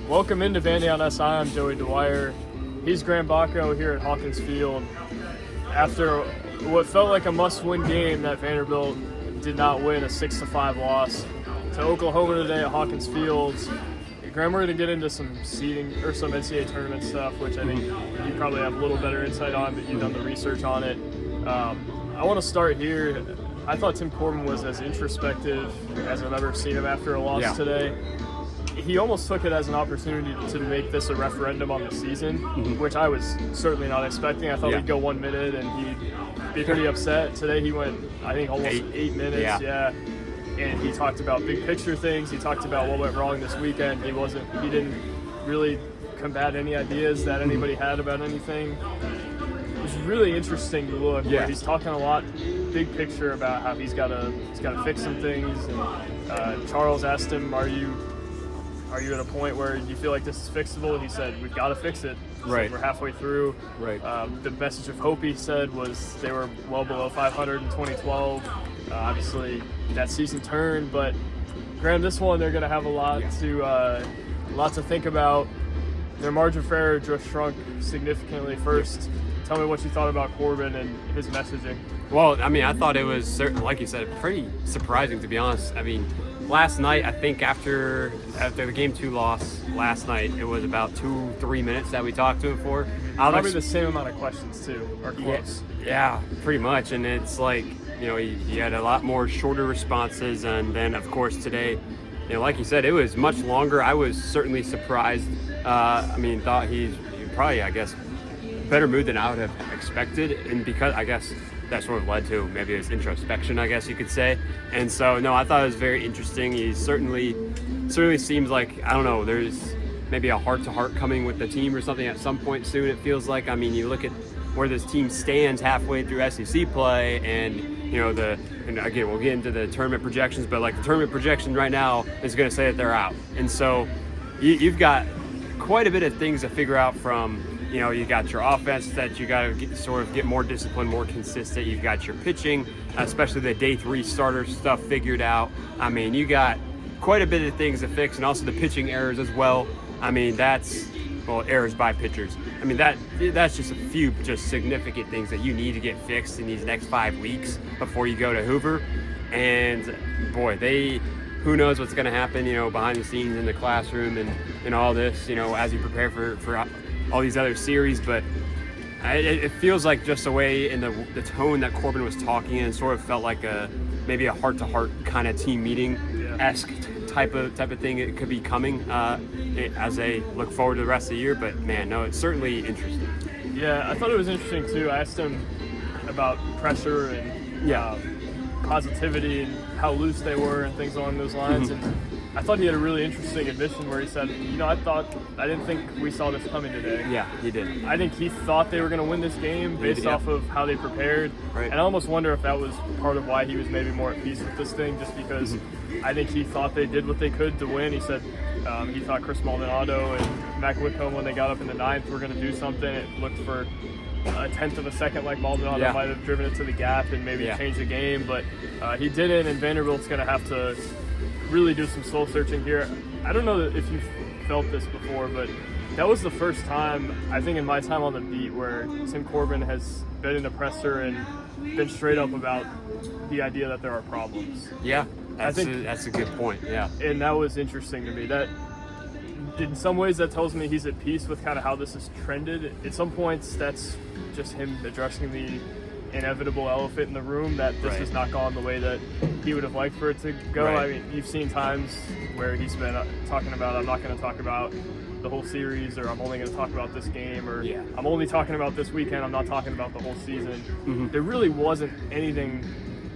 Welcome into Vandy on SI. I'm Joey Dwyer. He's Graham Bacco here at Hawkins Field. After what felt like a must-win game that Vanderbilt did not win, a 6-5 loss to Oklahoma today at Hawkins Field. Graham, we're going to get into some seeding or some NCAA tournament stuff, which I think you probably have a little better insight on, but you've done the research on it. I want to start here. I thought Tim Corbin was as introspective as I've ever seen him after a loss today. He almost took it as an opportunity to make this a referendum on the season, which I was certainly not expecting. I thought he'd go 1 minute and he'd be pretty upset. Today he went, I think, almost 8 minutes. And he talked about big picture things. He talked about what went wrong this weekend. He didn't really combat any ideas that anybody had about anything. It was really interesting to look. Where he's talking a lot big picture about how he's got to fix some things. And Charles asked him, Are you at a point where you feel like this is fixable? And he said, we've got to fix it. Right. So we're halfway through. Right. The message of hope, he said, was they were well below 500 in 2012. Obviously, that season turned. But, Graham, this one, they're going to have a lot to think about. Their margin for error just shrunk significantly. First, tell me what you thought about Corbin and his messaging. Well, I mean, I thought it was, certainly, like you said, pretty surprising, to be honest. I mean, last night, I think after the Game 2 loss last night, it was about 2-3 minutes that we talked to him for. Probably the same amount of questions, too, or close. Yeah, pretty much. And it's like, he had a lot more shorter responses. And then, of course, today, like you said, it was much longer. I was certainly surprised. Thought he's probably, I guess, better mood than I would have expected. And because, I guess, that sort of led to maybe his introspection, I guess you could say. And so, no, I thought it was very interesting. He certainly seems like, I don't know, there's maybe a heart-to-heart coming with the team or something at some point soon, it feels like. I mean, you look at where this team stands halfway through SEC play and, and again, we'll get into the tournament projections, but like the tournament projection right now is going to say that they're out. And so you've got quite a bit of things to figure out from, you got your offense that you got to get more disciplined, more consistent. You've got your pitching, especially the day 3 starter stuff figured out. I mean, you got quite a bit of things to fix, and also the pitching errors as well. I mean, errors by pitchers. I mean, that's just a few just significant things that you need to get fixed in these next 5 weeks before you go to Hoover. And boy, who knows what's going to happen, behind the scenes in the classroom and all this, as you prepare for all these other series. But it feels like just the way in the tone that Corbin was talking in sort of felt like maybe a heart-to-heart kind of team meeting-esque type of thing it could be coming as they look forward to the rest of the year. But man, no, it's certainly interesting. Yeah, I thought it was interesting too. I asked him about pressure and positivity and how loose they were and things along those lines. And I thought he had a really interesting admission where he said, I didn't think we saw this coming today. Yeah, he did. I think he thought they were going to win this game based off of how they prepared. Right. And I almost wonder if that was part of why he was maybe more at peace with this thing, just because I think he thought they did what they could to win. He said he thought Chris Maldonado and Mac Whitcomb, when they got up in the 9th, were going to do something. It looked for a tenth of a second like Maldonado might have driven it to the gap and maybe changed the game. But he didn't, and Vanderbilt's going to have to really do some soul searching here. I don't know if you've felt this before, but that was the first time, I think in my time on the beat, where Tim Corbin has been in the presser and been straight up about the idea that there are problems. Yeah, that's a good point, yeah. And that was interesting to me. That in some ways that tells me he's at peace with kind of how this has trended. At some points that's just him addressing the inevitable elephant in the room, that this has not gone the way that he would have liked for it to go. I mean, you've seen times where he's been talking about, I'm not going to talk about the whole series, or I'm only going to talk about this game, or I'm only talking about this weekend, I'm not talking about the whole season. There really wasn't anything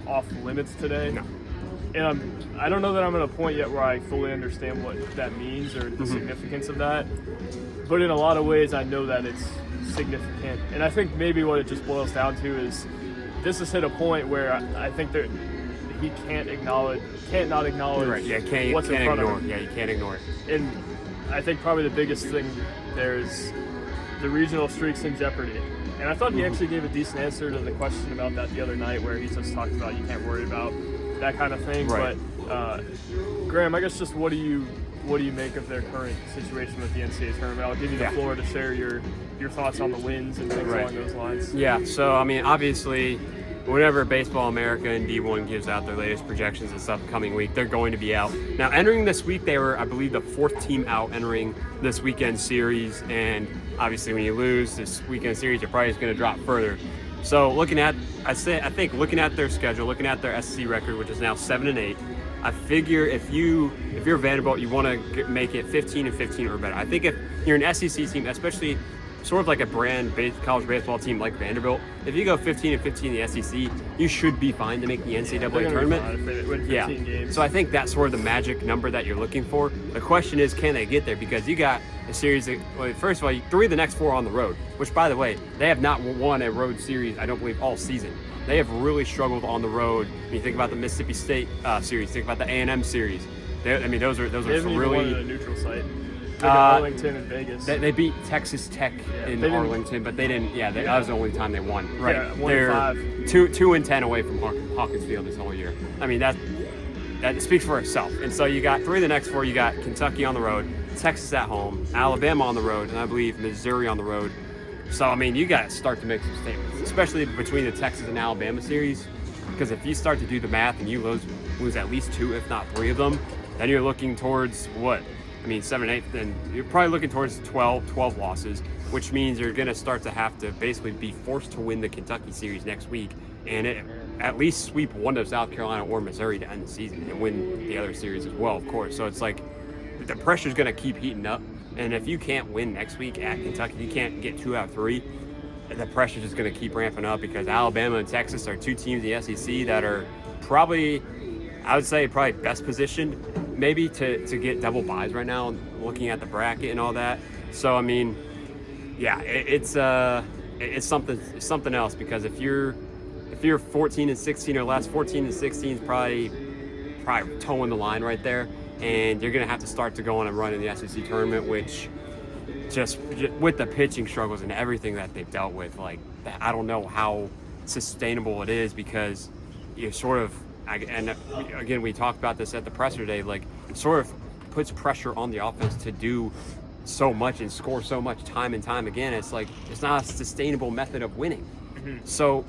off limits today. No. And I don't know that I'm at a point yet where I fully understand what that means or the significance of that. But in a lot of ways, I know that it's significant. And I think maybe what it just boils down to is this has hit a point where I think that he can't not acknowledge what's in front of him. Yeah, you can't ignore it. And I think probably the biggest thing there is the regional streak's in jeopardy. And I thought he actually gave a decent answer to the question about that the other night, where he just talked about you can't worry about that kind of thing. Right. But Graham, I guess just what do you what do you make of their current situation with the NCAA tournament? I'll give you the floor to share your thoughts on the wins and things along those lines. Yeah, so I mean, obviously, whenever Baseball America and D1 gives out their latest projections this upcoming week, they're going to be out. Now, entering this week, they were, I believe, the 4th team out entering this weekend series, and obviously when you lose this weekend series, you're probably just going to drop further. So looking at their schedule, looking at their SEC record, which is now 7-8, I figure if you're Vanderbilt, you want to make it 15-15 or better. I think if you're an SEC team, especially sort of like a brand college baseball team like Vanderbilt, if you go 15-15 in the SEC, you should be fine to make the NCAA tournament. Games. So I think that's sort of the magic number that you're looking for. The question is, can they get there? Because you got a series that, well, first of all, 3 of the next 4 on the road, which, by the way, they have not won a road series, I don't believe, all season. They have really struggled on the road. When you think about the Mississippi State series, think about the A&M series. Those are some really. Won at a neutral site. Arlington and Vegas. They beat Texas Tech in Arlington, but they didn't. Yeah, that was the only time they won. Right, yeah, they're 1-5. 2-10 away from Hawkins Field this whole year. I mean, that speaks for itself. And so you got 3 of the next 4. You got Kentucky on the road, Texas at home, Alabama on the road, and I believe Missouri on the road. So I mean, you got to start to make some statements, especially between the Texas and Alabama series, because if you start to do the math and you lose at least 2, if not 3 of them, then you're looking towards what? I mean, 7-8, then you're probably looking towards 12 losses, which means you're going to start to have to basically be forced to win the Kentucky series next week and at least sweep one of South Carolina or Missouri to end the season and win the other series as well, of course. So it's like the pressure's going to keep heating up. And if you can't win next week at Kentucky, you can't get 2 out of 3, the pressure's just going to keep ramping up because Alabama and Texas are 2 teams in the SEC that are probably, I would say, probably best positioned maybe to get double byes right now, looking at the bracket and all that. So I mean, yeah, it's something else, because if you're 14-16 or less, 14-16 is probably towing the line right there, and you're gonna have to start to go on a run in the SEC tournament, which just with the pitching struggles and everything that they've dealt with, like, I don't know how sustainable it is, because you're sort of, and again, we talked about this at the presser today, like, it sort of puts pressure on the offense to do so much and score so much time and time again. It's like, it's not a sustainable method of winning. Mm-hmm. So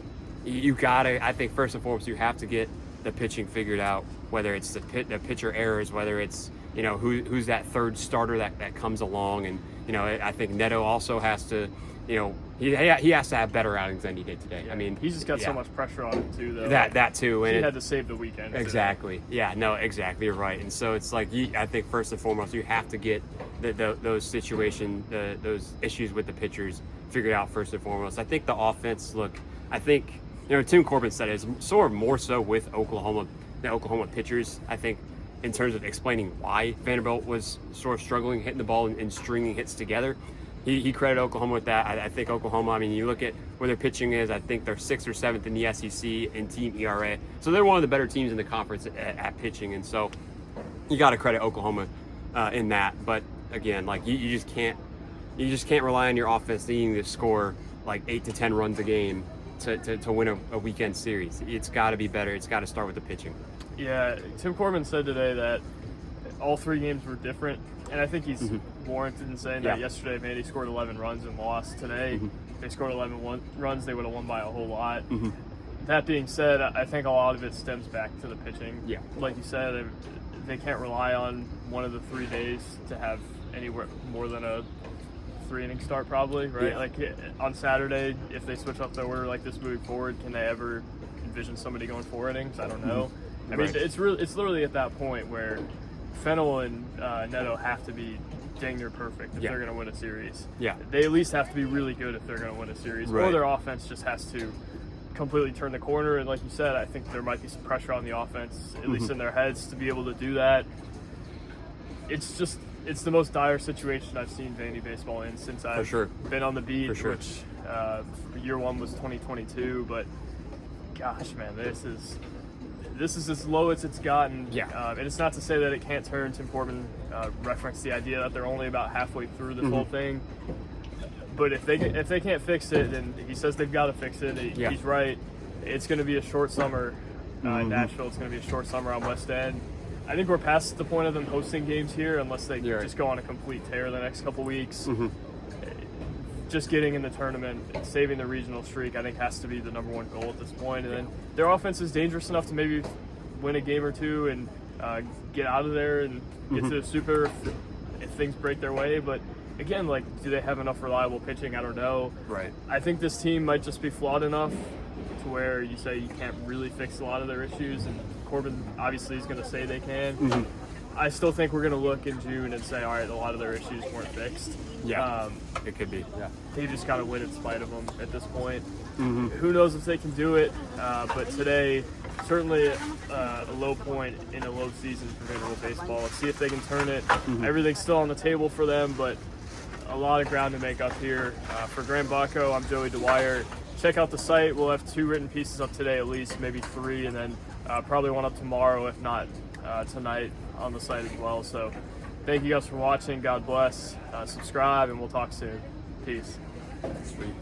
you gotta, I think, first and foremost, you have to get the pitching figured out, whether it's the pitcher errors, whether it's, who's that third starter that comes along. And, I think Neto also has to, he has to have better outings than he did today. I mean, he's just got so much pressure on him too, though. That too, and he had to save the weekend. Exactly. Today. Yeah. No. Exactly. You're right. And so it's like, I think first and foremost, you have to get those situations, those issues with the pitchers figured out first and foremost. I think the offense. Look, I think Tim Corbin said it's sort of more so with the Oklahoma pitchers. I think, in terms of explaining why Vanderbilt was sort of struggling, hitting the ball and stringing hits together. He credited Oklahoma with that. I think Oklahoma, I mean, you look at where their pitching is, I think they're 6th or 7th in the SEC in team ERA. So they're one of the better teams in the conference at pitching. And so you got to credit Oklahoma in that. But again, like, you just can't rely on your offense needing to score like 8 to 10 runs a game to win a weekend series. It's got to be better. It's got to start with the pitching. Yeah, Tim Corbin said today that all 3 games were different, and I think he's warranted in saying that. Yesterday, Vandy scored 11 runs and lost. Today, they scored 11 runs, they would have won by a whole lot. That being said, I think a lot of it stems back to the pitching. Yeah. Like you said, they can't rely on one of the 3 days to have anywhere more than a 3-inning start, probably, right? Yeah. Like, on Saturday, if they switch up the order like this moving forward, can they ever envision somebody going 4 innings? I don't know. I mean, it's literally at that point where Fennell and Neto have to be dang near perfect if they're going to win a series. Yeah. They at least have to be really good if they're going to win a series. Right. Or their offense just has to completely turn the corner. And like you said, I think there might be some pressure on the offense, at least in their heads, to be able to do that. It's the most dire situation I've seen Vandy baseball in since I've been on the beat, which year 1 was 2022. But gosh, man, this is as low as it's gotten. Yeah. And it's not to say that it can't turn. Tim Corbin referenced the idea that they're only about halfway through this whole thing. But if they can't fix it, then he says they've got to fix it. He's right. It's going to be a short summer in Nashville. It's going to be a short summer on West End. I think we're past the point of them hosting games here unless they You're just right. go on a complete tear the next couple weeks. Mm-hmm. Just getting in the tournament and saving the regional streak, I think, has to be the number one goal at this point. And then their offense is dangerous enough to maybe win a game or two and get out of there and get to the Super if things break their way. But again, like, do they have enough reliable pitching? I don't know. Right. I think this team might just be flawed enough to where you say you can't really fix a lot of their issues, and Corbin obviously is going to say they can. I still think we're going to look in June and say, all right, a lot of their issues weren't fixed. Yeah. It could be. Yeah. They just got to win in spite of them at this point. Who knows if they can do it, but today, certainly a low point in a low season for Vanderbilt baseball. Let's see if they can turn it. Everything's still on the table for them, but a lot of ground to make up here. For Graham Bacco, I'm Joey Dwyer. Check out the site. We'll have 2 written pieces up today at least, maybe 3, and then probably one up tomorrow, if not tonight, on the site as well. So thank you guys for watching. God bless. Subscribe, and we'll talk soon. Peace. Sweet.